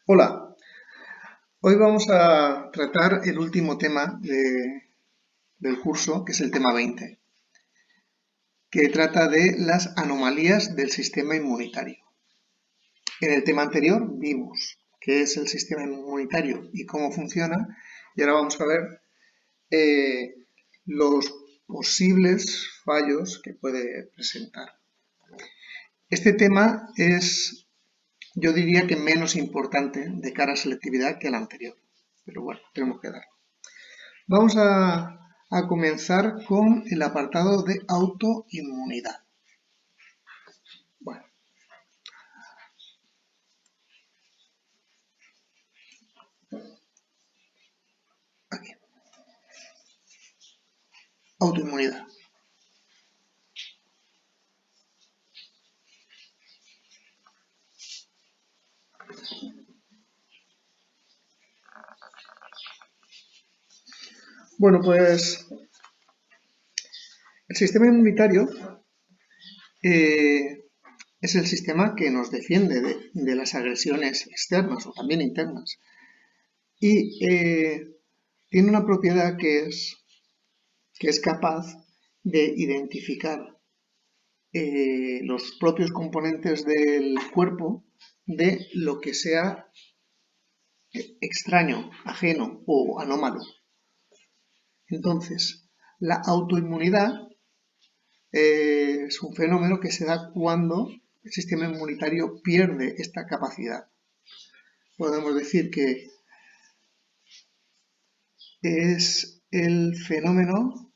Hola, hoy vamos a tratar el último tema del curso, que es el tema 20, que trata de las anomalías del sistema inmunitario. En el tema anterior vimos qué es el sistema inmunitario y cómo funciona, y ahora vamos a ver eh, los posibles fallos que puede presentar. Este tema es, yo diría que menos importante de cara a selectividad que el anterior, pero bueno, tenemos que darlo. Vamos a comenzar con el apartado de autoinmunidad. Bueno, aquí. Autoinmunidad. Bueno, pues el sistema inmunitario eh, es el sistema que nos defiende de las agresiones externas o también internas. Y tiene una propiedad que es capaz de identificar los propios componentes del cuerpo de lo que sea extraño, ajeno o anómalo. Entonces, la autoinmunidad es un fenómeno que se da cuando el sistema inmunitario pierde esta capacidad. Podemos decir que es el fenómeno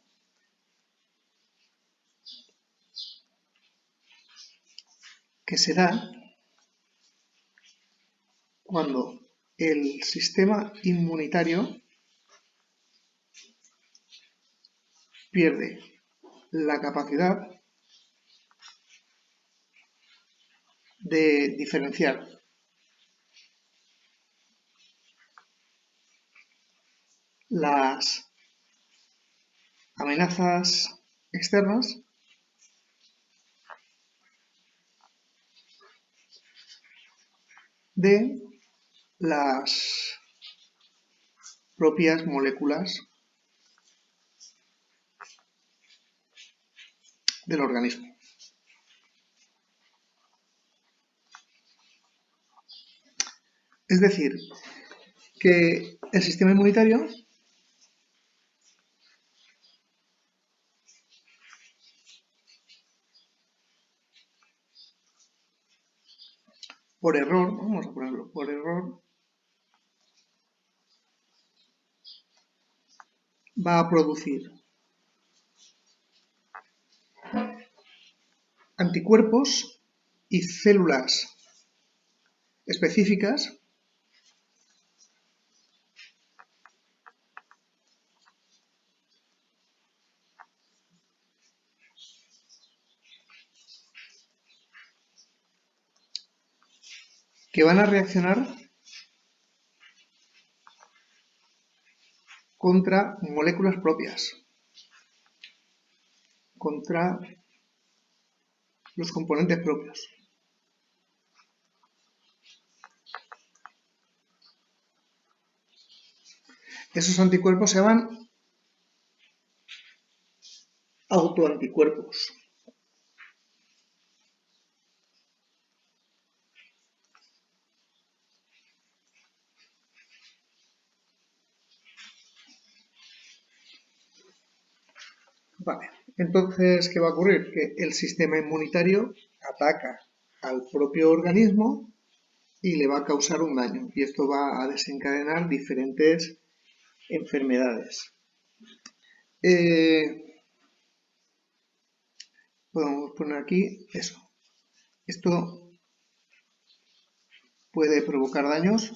que se da cuando el sistema inmunitario pierde la capacidad de diferenciar las amenazas externas de las propias moléculas del organismo. Es decir, que el sistema inmunitario por error, vamos a ponerlo por error, va a producir anticuerpos y células específicas que van a reaccionar contra moléculas propias, contra los componentes propios. Esos anticuerpos se llaman autoanticuerpos. Vale, entonces, ¿qué va a ocurrir? Que el sistema inmunitario ataca al propio organismo y le va a causar un daño. Y esto va a desencadenar diferentes enfermedades. Podemos poner aquí eso. Esto puede provocar daños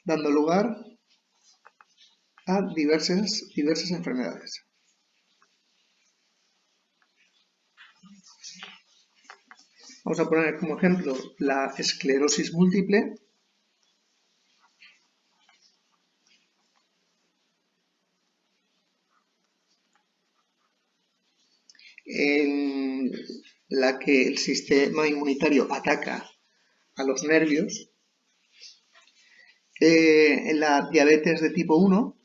dando lugar a diversas enfermedades. Vamos a poner como ejemplo la esclerosis múltiple, en la que el sistema inmunitario ataca a los nervios. En la diabetes de tipo 1,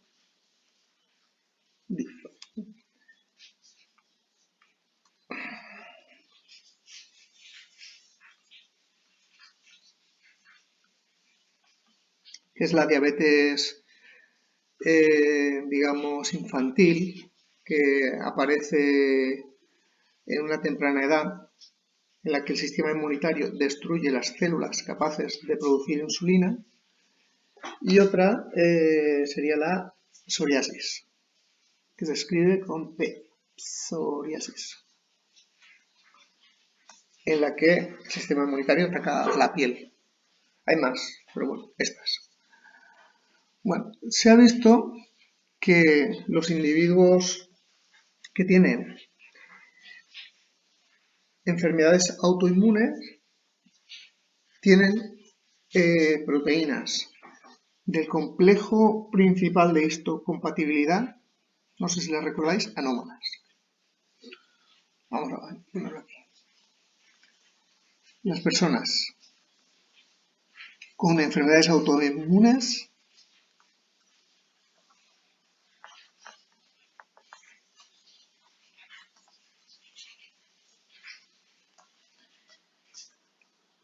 que es la diabetes, digamos, infantil, que aparece en una temprana edad, en la que el sistema inmunitario destruye las células capaces de producir insulina, y otra sería la psoriasis, que se escribe con P, psoriasis, en la que el sistema inmunitario ataca la piel. Hay más, pero bueno, estas. Bueno, se ha visto que los individuos que tienen enfermedades autoinmunes tienen proteínas del complejo principal de histocompatibilidad, no sé si las recordáis, anómalas. Vamos a ponerlo aquí. Las personas con enfermedades autoinmunes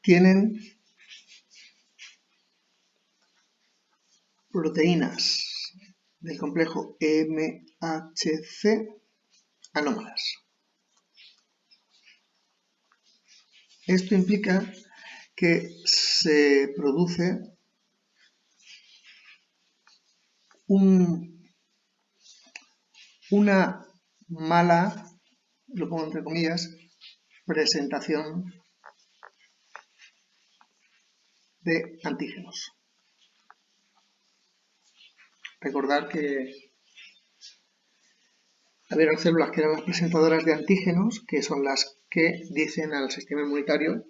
tienen proteínas del complejo MHC anómalas. Esto implica que se produce una mala, lo pongo entre comillas, presentación de antígenos. Recordar que había células que eran las presentadoras de antígenos, que son las que dicen al sistema inmunitario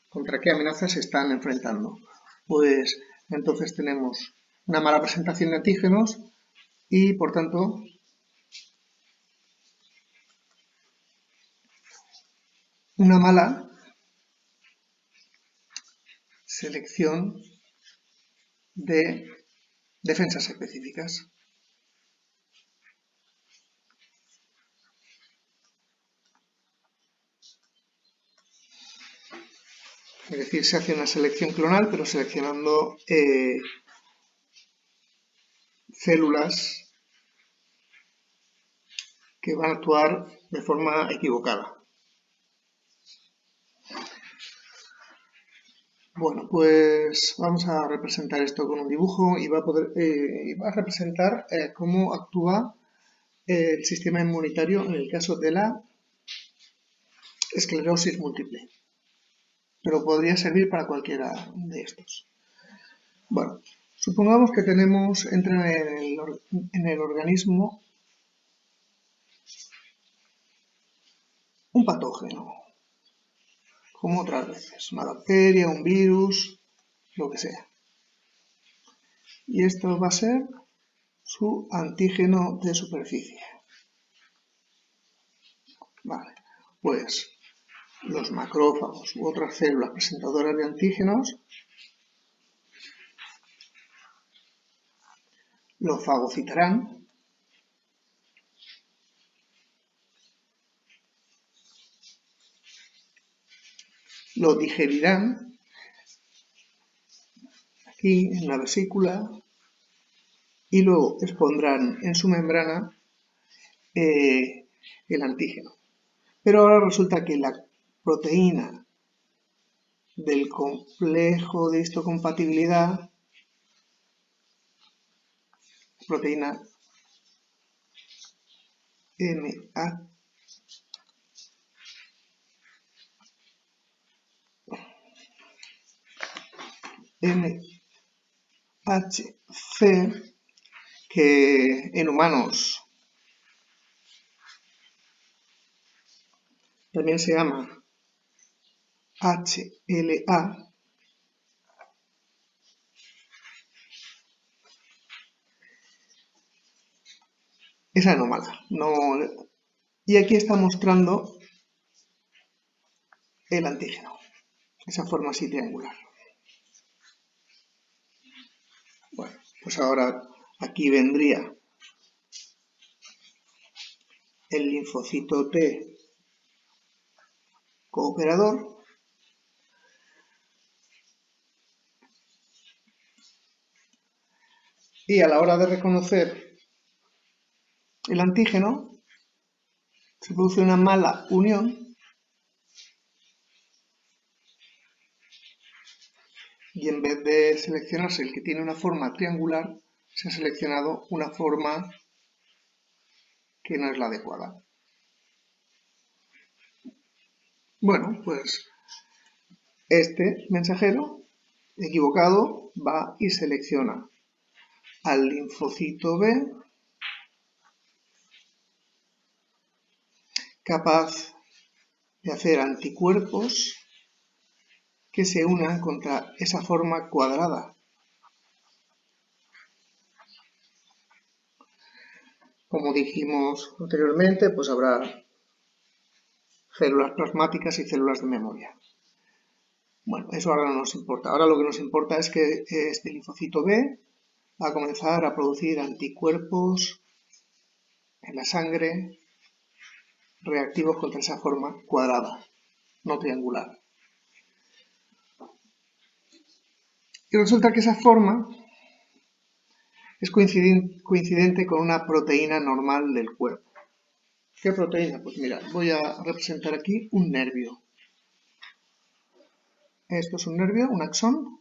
contra qué amenazas se están enfrentando. Pues entonces tenemos una mala presentación de antígenos y, por tanto, una mala selección de defensas específicas. Es decir, se hace una selección clonal, pero seleccionando células que van a actuar de forma equivocada. Bueno, pues vamos a representar esto con un dibujo y va a representar cómo actúa el sistema inmunitario en el caso de la esclerosis múltiple. Pero podría servir para cualquiera de estos. Bueno, supongamos que entra en el organismo un patógeno, como otras veces, una bacteria, un virus, lo que sea. Y esto va a ser su antígeno de superficie. Vale, pues los macrófagos u otras células presentadoras de antígenos lo fagocitarán lo digerirán aquí en la vesícula y luego expondrán en su membrana el antígeno. Pero ahora resulta que la proteína del complejo de histocompatibilidad, proteína MHC, que en humanos también se llama HLA, es anómala, no Y aquí está mostrando el antígeno, esa forma así triangular. Bueno, pues ahora aquí vendría el linfocito T cooperador. Y a la hora de reconocer el antígeno, se produce una mala unión y en vez de seleccionarse el que tiene una forma triangular, se ha seleccionado una forma que no es la adecuada. Bueno, pues este mensajero equivocado va y selecciona al linfocito B, capaz de hacer anticuerpos que se unan contra esa forma cuadrada. Como dijimos anteriormente, pues habrá células plasmáticas y células de memoria. Bueno, eso ahora no nos importa. Ahora lo que nos importa es que este linfocito B va a comenzar a producir anticuerpos en la sangre reactivos contra esa forma cuadrada, no triangular. Y resulta que esa forma es coincidente con una proteína normal del cuerpo. ¿Qué proteína? Pues mirad, voy a representar aquí un nervio. Esto es un nervio, un axón.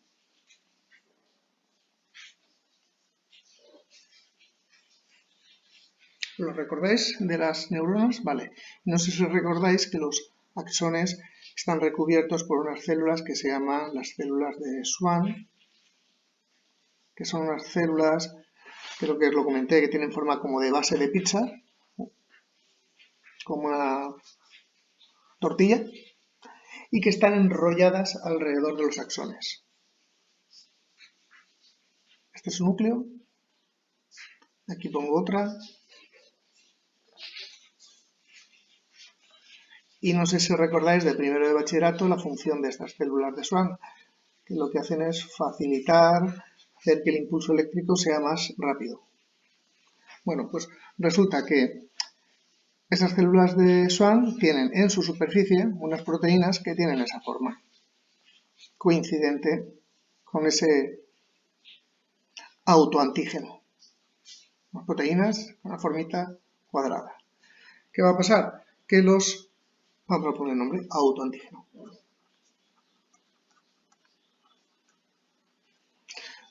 ¿Lo recordáis de las neuronas? Vale. No sé si recordáis que los axones están recubiertos por unas células que se llaman las células de Schwann, que son unas células, creo que os lo comenté, que tienen forma como de base de pizza, como una tortilla, y que están enrolladas alrededor de los axones. Este es su núcleo. Aquí pongo otra. Y no sé si recordáis de primero de bachillerato la función de estas células de Schwann, que lo que hacen es facilitar, hacer que el impulso eléctrico sea más rápido. Bueno, pues resulta que esas células de Schwann tienen en su superficie unas proteínas que tienen esa forma, coincidente con ese autoantígeno. Las proteínas, una formita cuadrada. ¿Qué va a pasar? Que vamos a poner el nombre, autoantígeno.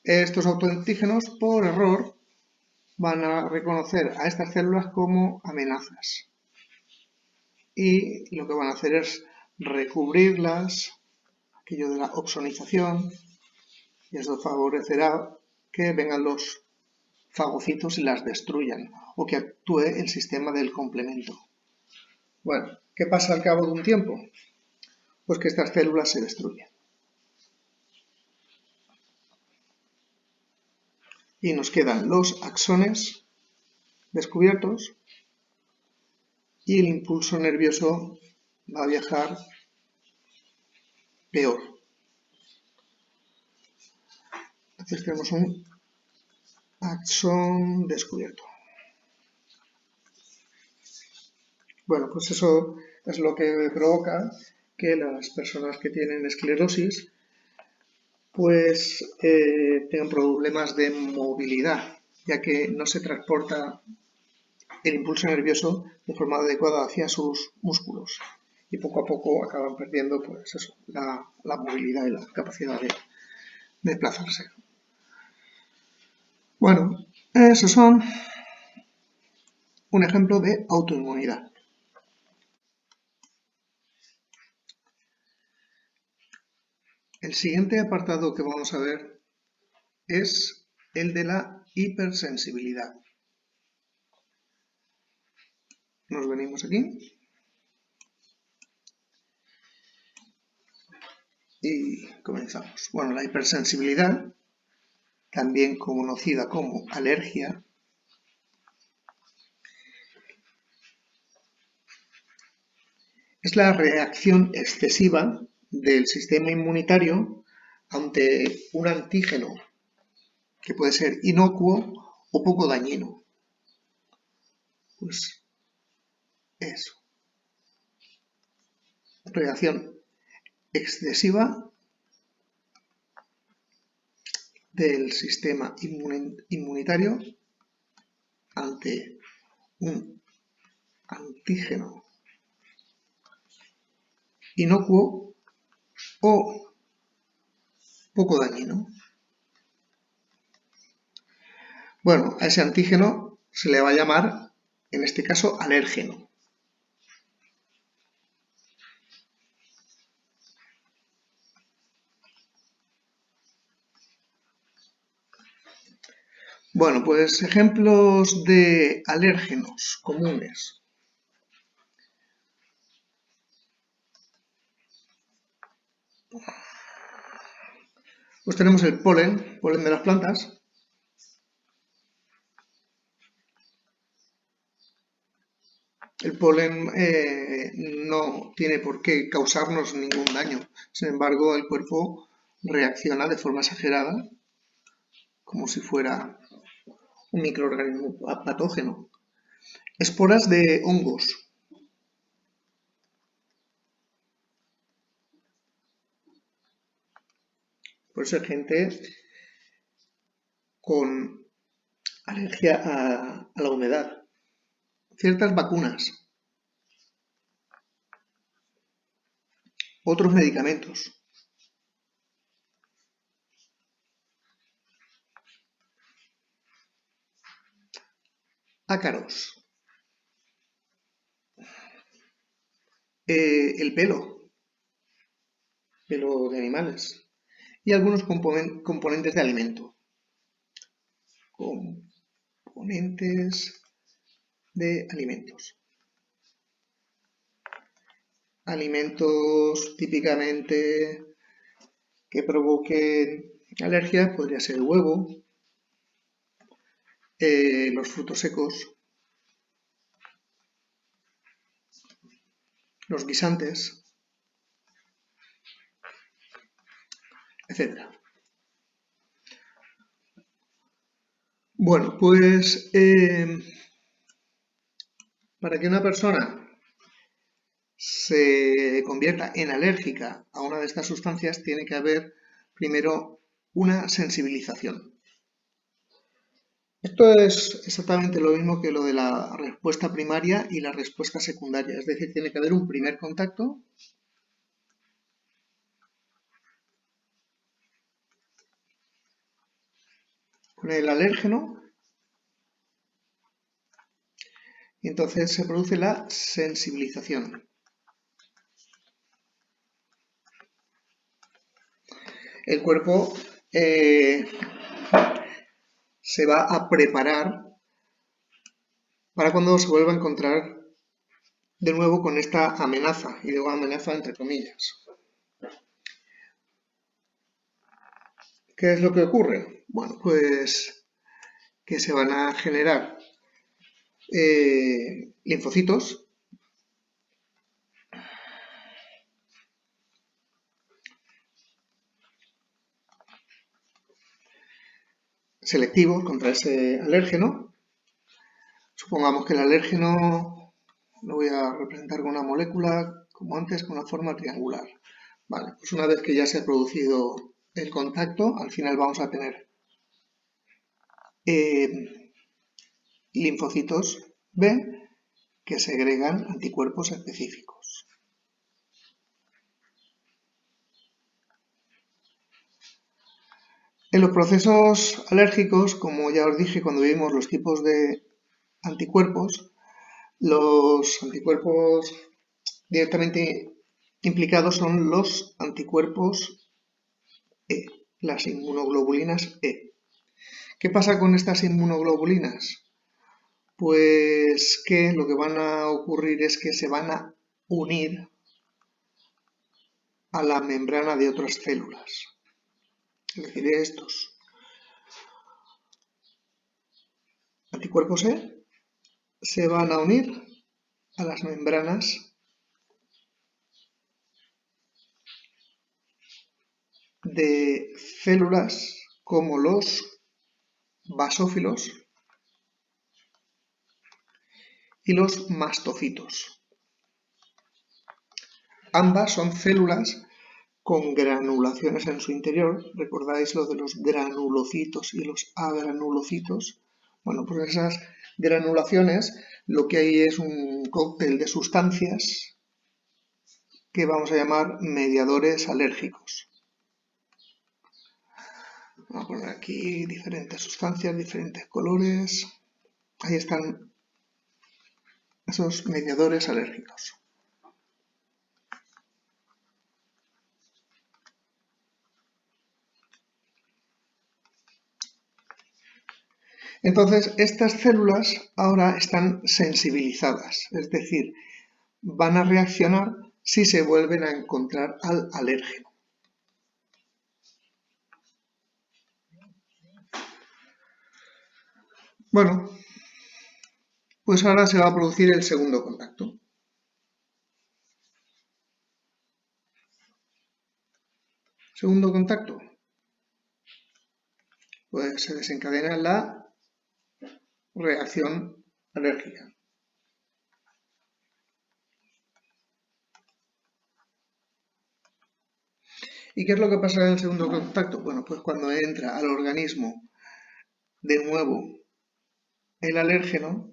Estos autoantígenos, por error, van a reconocer a estas células como amenazas. Y lo que van a hacer es recubrirlas, aquello de la opsonización, y esto favorecerá que vengan los fagocitos y las destruyan, o que actúe el sistema del complemento. Bueno, ¿qué pasa al cabo de un tiempo? Pues que estas células se destruyen. Y nos quedan los axones descubiertos y el impulso nervioso va a viajar peor. Entonces tenemos un axón descubierto. Bueno, pues eso es lo que provoca que las personas que tienen esclerosis pues tengan problemas de movilidad, ya que no se transporta el impulso nervioso de forma adecuada hacia sus músculos y poco a poco acaban perdiendo pues eso, la movilidad y la capacidad de desplazarse. Bueno, esos son un ejemplo de autoinmunidad. El siguiente apartado que vamos a ver es el de la hipersensibilidad. Nos venimos aquí y comenzamos. Bueno, la hipersensibilidad, también conocida como alergia, es la reacción excesiva del sistema inmunitario ante un antígeno que puede ser inocuo o poco dañino. Pues eso. Reacción excesiva del sistema inmunitario ante un antígeno inocuo o poco dañino. Bueno, a ese antígeno se le va a llamar, en este caso, alérgeno. Bueno, pues ejemplos de alérgenos comunes. Pues tenemos el polen de las plantas. El polen no tiene por qué causarnos ningún daño. Sin embargo, el cuerpo reacciona de forma exagerada, como si fuera un microorganismo patógeno. Esporas de hongos. Puede ser gente con alergia a la humedad. Ciertas vacunas. Otros medicamentos. Ácaros. El pelo de animales. Y algunos componentes de alimento. Componentes de alimentos. Alimentos típicamente que provoquen alergia podría ser el huevo, los frutos secos, los guisantes, etc. Bueno, pues para que una persona se convierta en alérgica a una de estas sustancias tiene que haber primero una sensibilización. Esto es exactamente lo mismo que lo de la respuesta primaria y la respuesta secundaria, es decir, tiene que haber un primer contacto con el alérgeno y entonces se produce la sensibilización. El cuerpo se va a preparar para cuando se vuelva a encontrar de nuevo con esta amenaza, y digo amenaza entre comillas. ¿Qué es lo que ocurre? Bueno, pues que se van a generar linfocitos selectivos contra ese alérgeno. Supongamos que el alérgeno lo voy a representar con una molécula, como antes, con una forma triangular. Vale, pues una vez que ya se ha producido el contacto, al final vamos a tener linfocitos B que segregan anticuerpos específicos. En los procesos alérgicos, como ya os dije cuando vimos los tipos de anticuerpos, los anticuerpos directamente implicados son los anticuerpos E, las inmunoglobulinas E. ¿Qué pasa con estas inmunoglobulinas? Pues que lo que van a ocurrir es que se van a unir a la membrana de otras células. Es decir, estos anticuerpos E se van a unir a las membranas de células como los basófilos y los mastocitos. Ambas son células con granulaciones en su interior. ¿Recordáis lo de los granulocitos y los agranulocitos? Bueno, pues esas granulaciones lo que hay es un cóctel de sustancias que vamos a llamar mediadores alérgicos. Vamos a poner aquí diferentes sustancias, diferentes colores. Ahí están esos mediadores alérgicos. Entonces, estas células ahora están sensibilizadas, es decir, van a reaccionar si se vuelven a encontrar al alérgeno. Bueno, pues ahora se va a producir el segundo contacto. Segundo contacto, pues se desencadena la reacción alérgica. ¿Y qué es lo que pasa en el segundo contacto? Bueno, pues cuando entra al organismo de nuevo el alérgeno,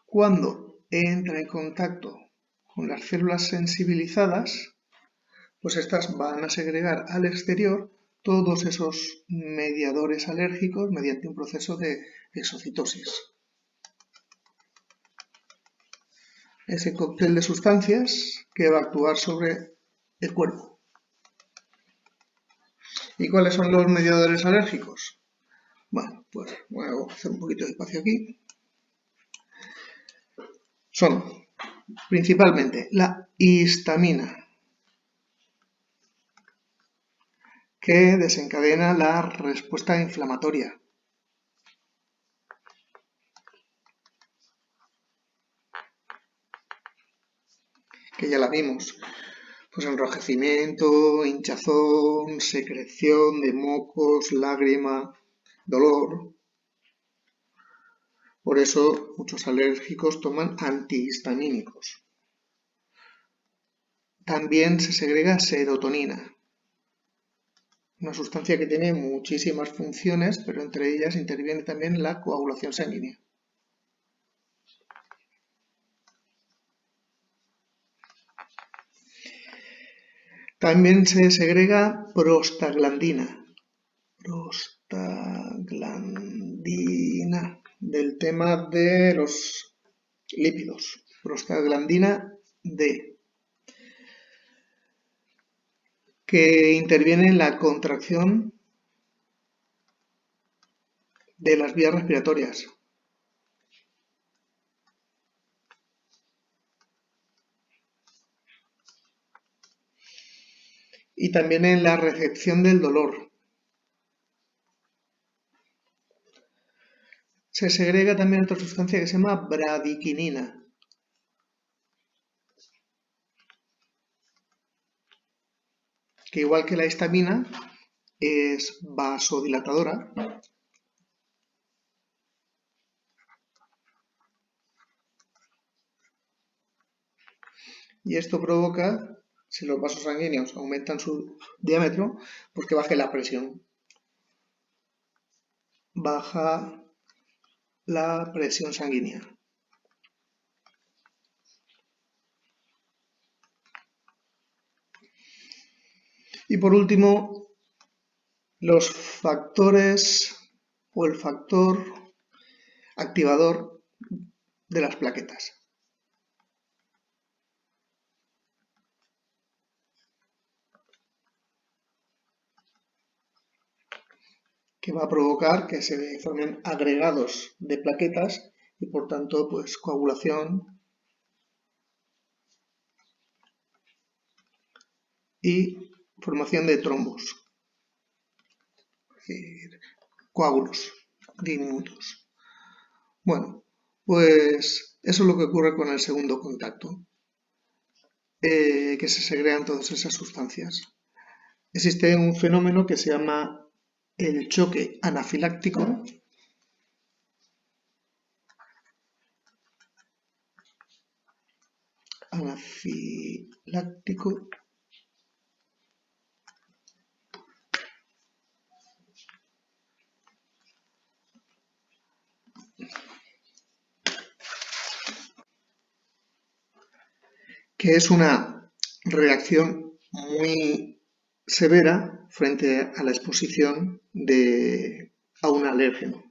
cuando entra en contacto con las células sensibilizadas, pues estas van a segregar al exterior todos esos mediadores alérgicos mediante un proceso de exocitosis. Ese cóctel de sustancias que va a actuar sobre el cuerpo. ¿Y cuáles son los mediadores alérgicos? Bueno, pues voy a hacer un poquito de espacio aquí. Son principalmente la histamina, que desencadena la respuesta inflamatoria. Que ya la vimos. Pues enrojecimiento, hinchazón, secreción de mocos, lágrima, dolor. Por eso muchos alérgicos toman antihistamínicos. También se segrega serotonina, una sustancia que tiene muchísimas funciones, pero entre ellas interviene también la coagulación sanguínea. También se segrega prostaglandina. Prostaglandina, del tema de los lípidos. Prostaglandina D, que interviene en la contracción de las vías respiratorias. Y también en la recepción del dolor. Se segrega también otra sustancia que se llama bradiquinina. Que igual que la histamina es vasodilatadora. Y esto provoca, si los vasos sanguíneos aumentan su diámetro, pues que baje la presión. Baja la presión sanguínea. Y por último, los factores o el factor activador de las plaquetas. Que va a provocar que se formen agregados de plaquetas y por tanto pues coagulación y formación de trombos, es decir, coágulos diminutos. Bueno, pues eso es lo que ocurre con el segundo contacto, que se segregan todas esas sustancias. existe un fenómeno que se llama el choque anafiláctico, que es una reacción muy severa frente a la exposición a un alérgeno.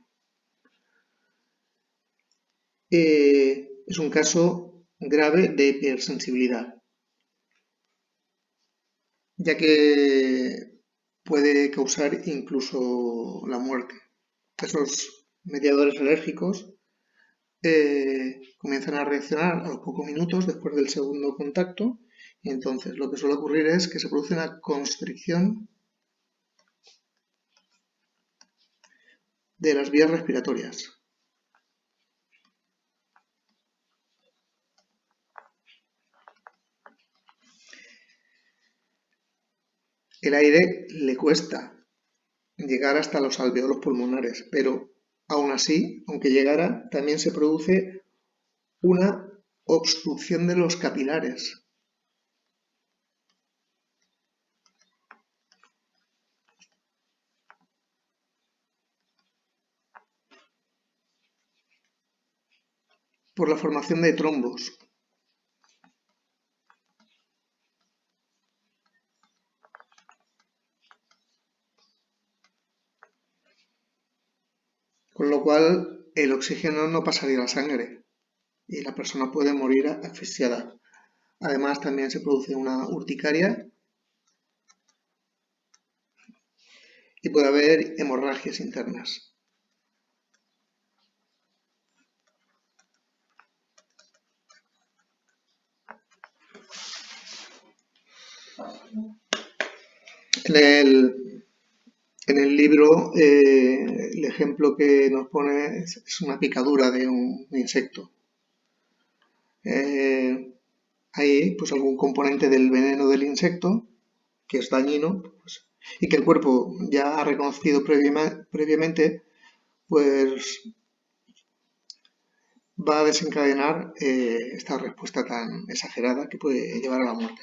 Es un caso grave de hipersensibilidad, ya que puede causar incluso la muerte. Esos mediadores alérgicos comienzan a reaccionar a los pocos minutos después del segundo contacto, y entonces lo que suele ocurrir es que se produce una constricción de las vías respiratorias. El aire le cuesta llegar hasta los alveolos pulmonares, pero aún así, aunque llegara, también se produce una obstrucción de los capilares. Por la formación de trombos. Con lo cual el oxígeno no pasaría a la sangre y la persona puede morir asfixiada. Además también se produce una urticaria y puede haber hemorragias internas. En el libro el ejemplo que nos pone es una picadura de un insecto. Hay pues algún componente del veneno del insecto que es dañino pues, y que el cuerpo ya ha reconocido previamente, pues va a desencadenar esta respuesta tan exagerada que puede llevar a la muerte.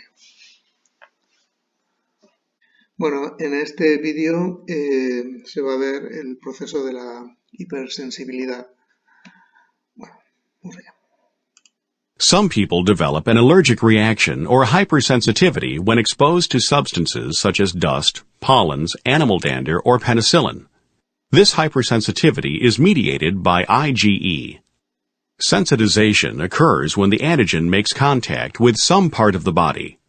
Bueno, en este vídeo se va a ver el proceso de la hipersensibilidad. Bueno, vamos allá. Some people develop an allergic reaction or hypersensitivity when exposed to substances such as dust, pollens, animal dander, or penicillin. This hypersensitivity is mediated by IgE. Sensitization occurs when the antigen makes contact with some part of the body.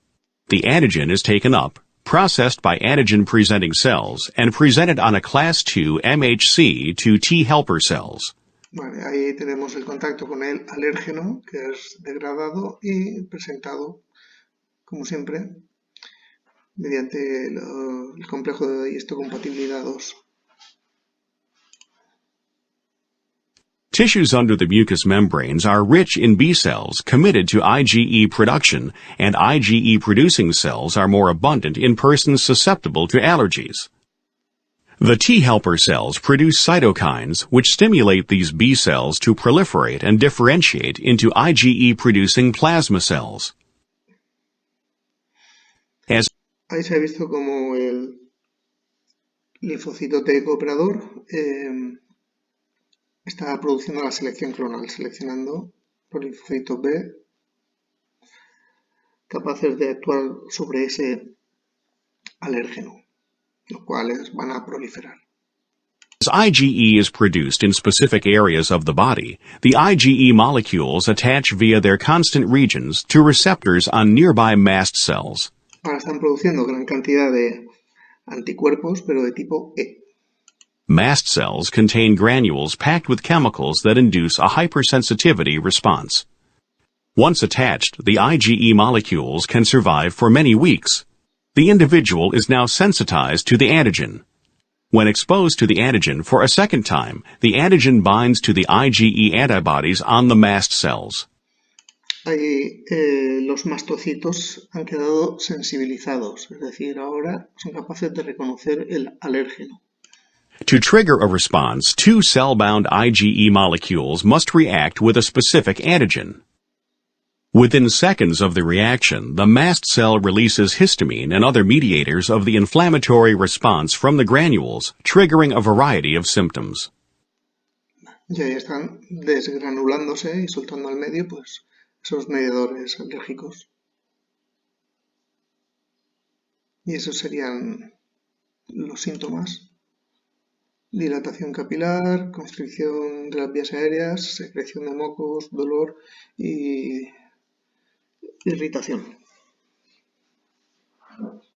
The antigen is taken up, processed by antigen-presenting cells, and presented on a class II MHC to T helper cells. Vale, ahí tenemos el contacto con el alérgeno, que es degradado y presentado, como siempre, mediante el complejo de histocompatibilidad 2. Tissues under the mucous membranes are rich in B cells committed to IgE production, and IgE-producing cells are more abundant in persons susceptible to allergies. The T helper cells produce cytokines which stimulate these B cells to proliferate and differentiate into IgE-producing plasma cells. Ahí se ha visto como el linfocito T cooperador está produciendo la selección clonal, seleccionando los linfocitos B capaces de actuar sobre ese alérgeno, los cuales van a proliferar. As IgE is produced in specific areas of the body, the IgE molecules attach via their constant regions to receptors on nearby mast cells. Ahora están produciendo gran cantidad de anticuerpos, pero de tipo E. Mast cells contain granules packed with chemicals that induce a hypersensitivity response. Once attached, the IgE molecules can survive for many weeks. The individual is now sensitized to the antigen. When exposed to the antigen for a second time, the antigen binds to the IgE antibodies on the mast cells. ahí los mastocitos han quedado sensibilizados, es decir, ahora son capaces de reconocer el alérgeno. To trigger a response, two cell-bound IgE molecules must react with a specific antigen. Within seconds of the reaction, the mast cell releases histamine and other mediators of the inflammatory response from the granules, triggering a variety of symptoms. Y ahí están desgranulándose y soltando al medio pues, esos mediadores alérgicos. Y esos serían los síntomas: dilatación capilar, constricción de las vías aéreas, secreción de mocos, dolor y irritación.